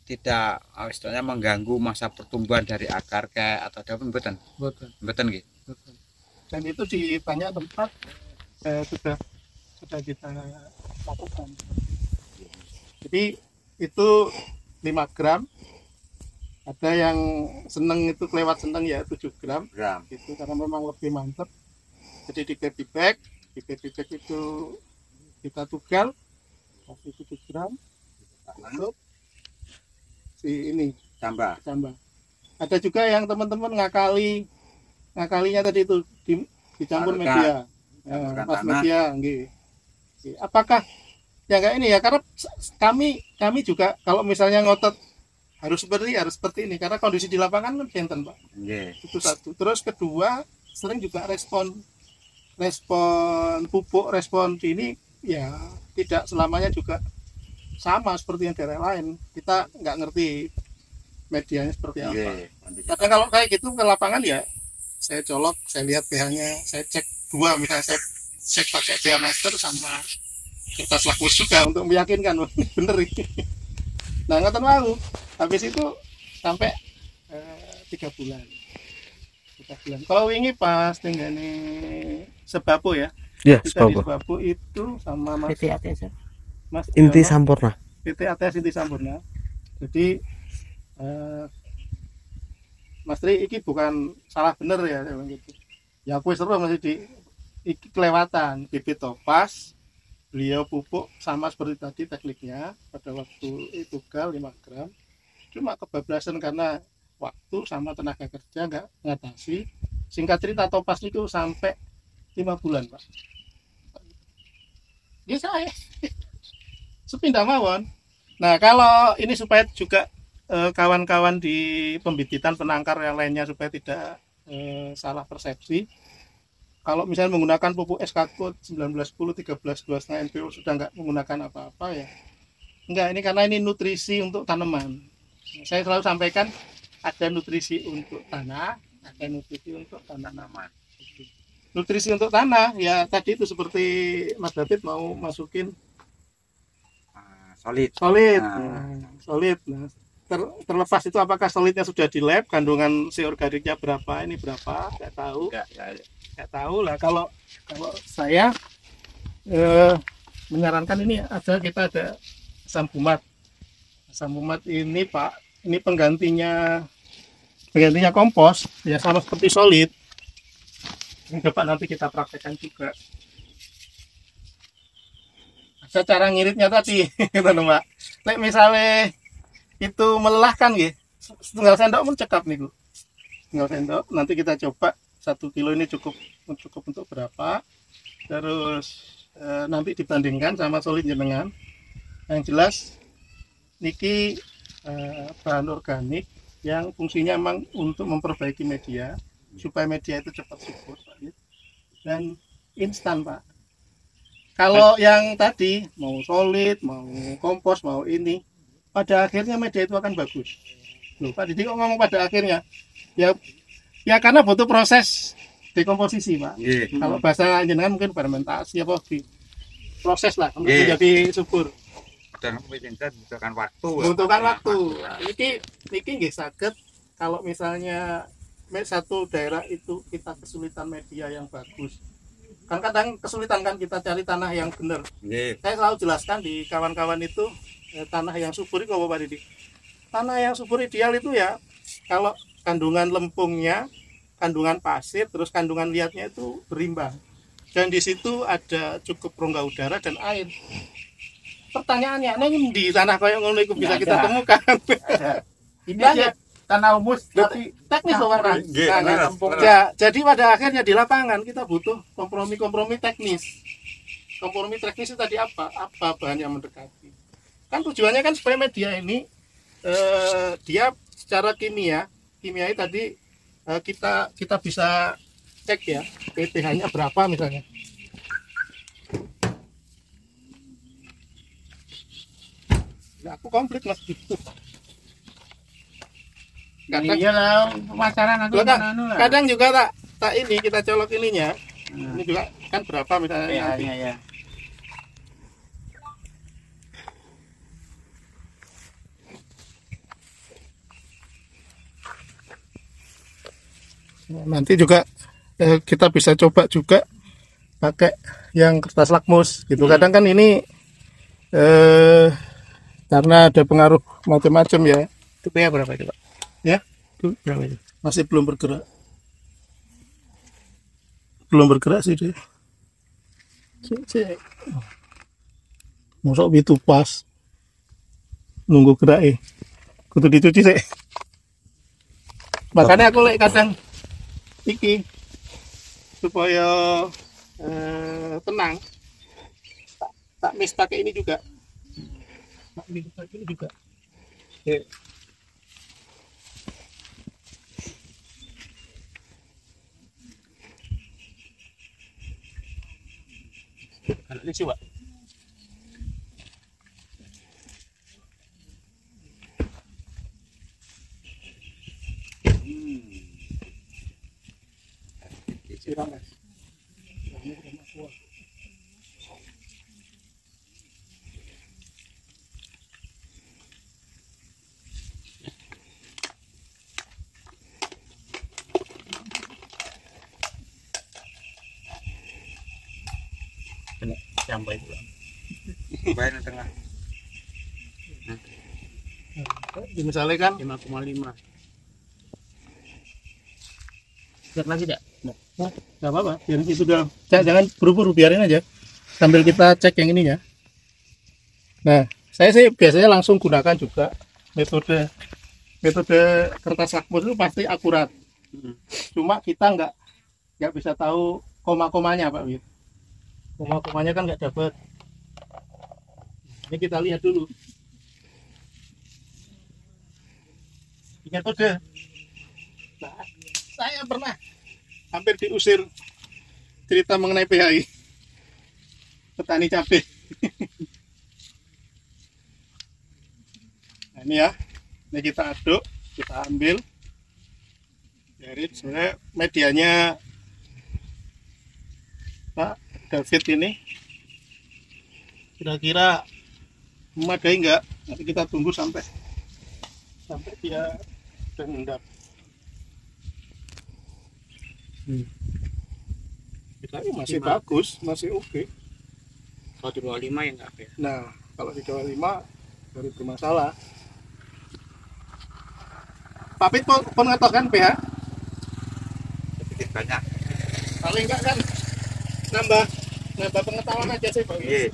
tidak istilahnya mengganggu masa pertumbuhan dari akar kayak atau daun mboten. Mboten nggih. Dan itu di banyak tempat sudah kita lakukan. Jadi itu 5 gram. Ada yang seneng itu kelewat seneng ya 7 gram. Itu karena memang lebih mantap. Jadi di baby bag itu kita tugal kasih 7 gram. Tutup. Si ini tambah. Ada juga yang teman-teman ngakalinya tadi itu dicampur media. Pas media nggih. Apakah ya enggak ini ya, karena kami juga kalau misalnya ngotot harus seperti ini karena kondisi di lapangan kan benten Pak. Itu satu. Terus kedua, sering juga respon pupuk, respon ini ya tidak selamanya juga sama seperti yang daerah lain. Kita nggak ngerti medianya seperti apa. Kadang kalau kayak gitu ke lapangan ya saya colok, saya lihat pH-nya, saya cek dua, misalnya saya cek pakai pH master sama kertas lakus juga untuk meyakinkan bener ini. Nah ngoten mau habis itu sampai 3 bulan. Kalau wingi pas tenggane Sebapo ya. Ya, Sebapo itu sama Mas Inti Sampurna. PT ATS Inti Sampurna. Jadi Mas Tri iki bukan salah bener ya gitu. Ya aku seru masih di iki kelewatan bibit topas. Beliau pupuk sama seperti tadi tekniknya pada waktu itu 5 gram. Cuma kebablasan karena waktu sama tenaga kerja nggak ngatasi. Singkat cerita topas itu sampai 5 bulan Pak. Ya saya sepindah mawon. Nah kalau ini supaya juga kawan-kawan di pembibitan penangkar yang lainnya supaya tidak salah persepsi. Kalau misalnya menggunakan pupuk SK Code 1910, 13, 2,5 NPO sudah nggak menggunakan apa-apa ya. Enggak, ini karena ini nutrisi untuk tanaman. Saya selalu sampaikan ada nutrisi untuk tanah, ada nutrisi untuk tanaman. Nutrisi untuk tanah ya tadi itu seperti Mas David mau masukin solid. Solid. Nah, terlepas itu apakah solidnya sudah di lab, kandungan si organiknya berapa, ini berapa, nggak tahu. Nggak tahu lah. Kalau saya menyarankan ini kita ada Sambumat. Sambumat ini Pak, ini penggantinya kompos ya sama seperti solid. Ini Pak nanti kita praktekkan juga. Ada cara ngiritnya tadi, Mbak. Nek misalnya itu melelahkan ya, setengah sendok pun cekap nih Bu. Setengah sendok. Nanti kita coba 1 kilo ini cukup untuk berapa. Terus nanti dibandingkan sama solid jenengan. Yang jelas niki bahan organik yang fungsinya memang untuk memperbaiki media supaya media itu cepat subur dan instan Pak. Kalau yang tadi mau solid, mau kompos, mau ini, pada akhirnya media itu akan bagus. Loh Pak Didi kok ngomong pada akhirnya? Ya karena butuh proses dekomposisi Pak. Kalau bahasa jenengan mungkin fermentasi apa proses lah untuk menjadi subur. Dan membutuhkan waktu. Niki nggih saged kalau misalnya satu daerah itu kita kesulitan media yang bagus. Kan kadang kesulitan kan kita cari tanah yang benar. Saya selalu jelaskan di kawan-kawan itu tanah yang subur itu apa Pak Didi? Tanah yang subur ideal itu ya kalau kandungan lempungnya, kandungan pasir, terus kandungan liatnya itu berimbang. Dan di situ ada cukup rongga udara dan air. Pertanyaannya, ini di tanah kayak ngono itu bisa kita temukan. Ini aja tanah humus tapi teknis warna. Ya, jadi pada akhirnya di lapangan kita butuh kompromi teknis. Kompromi teknis itu tadi apa bahan yang mendekati. Kan tujuannya kan supaya media ini dia secara kimiai tadi kita bisa cek ya pH-nya berapa misalnya. Nah, aku komplit Mas gitu. Kadang juga tak ini kita colok ininya. Ini juga kan berapa misalnya nanti. Ya. Nanti juga kita bisa coba juga pakai yang kertas lakmus gitu. Kadang kan ini karena ada pengaruh macam-macam ya. Itu pH berapa itu, Pak? Ya, Itu berapa itu? masih belum bergerak. Belum bergerak sih dia. Cek. Mosok itu pas. Nunggu gerak kudu dicuci sih. Makanya aku lek kadang iki supaya tenang tak mix pakai ini juga. Tak mix pakai ini juga. Ini sih, Pak. Siram, Mas. Sampai itu. Bayar di tengah. Misalnya kan 5,5. Lihat lagi tidak? nggak apa-apa, biar itu udah. Jangan buru-buru, biarin aja sambil kita cek yang ini ya. Nah, saya sih biasanya langsung gunakan juga metode kertas lakmus itu pasti akurat. Cuma kita nggak bisa tahu koma-komanya, Pak Wid. Koma-komanya kan nggak dapat. Ini kita lihat dulu. Metode. Nah, saya pernah hampir diusir cerita mengenai PHI petani cabai. Nah, ini ya, ini kita aduk, kita ambil. Jadi sebenarnya medianya Pak David ini kira-kira memadai enggak? Nanti kita tunggu sampai dia terendap. Kita masih bagus, masih oke. Kalau di bawah 5 ya enggak apa ya? Nah, kalau di bawah 5 baru bermasalah. Pak Pit pun ngetok kan pH? Sedikit banyak. Paling enggak kan nambah pengetahuan aja sih Pak. Iya.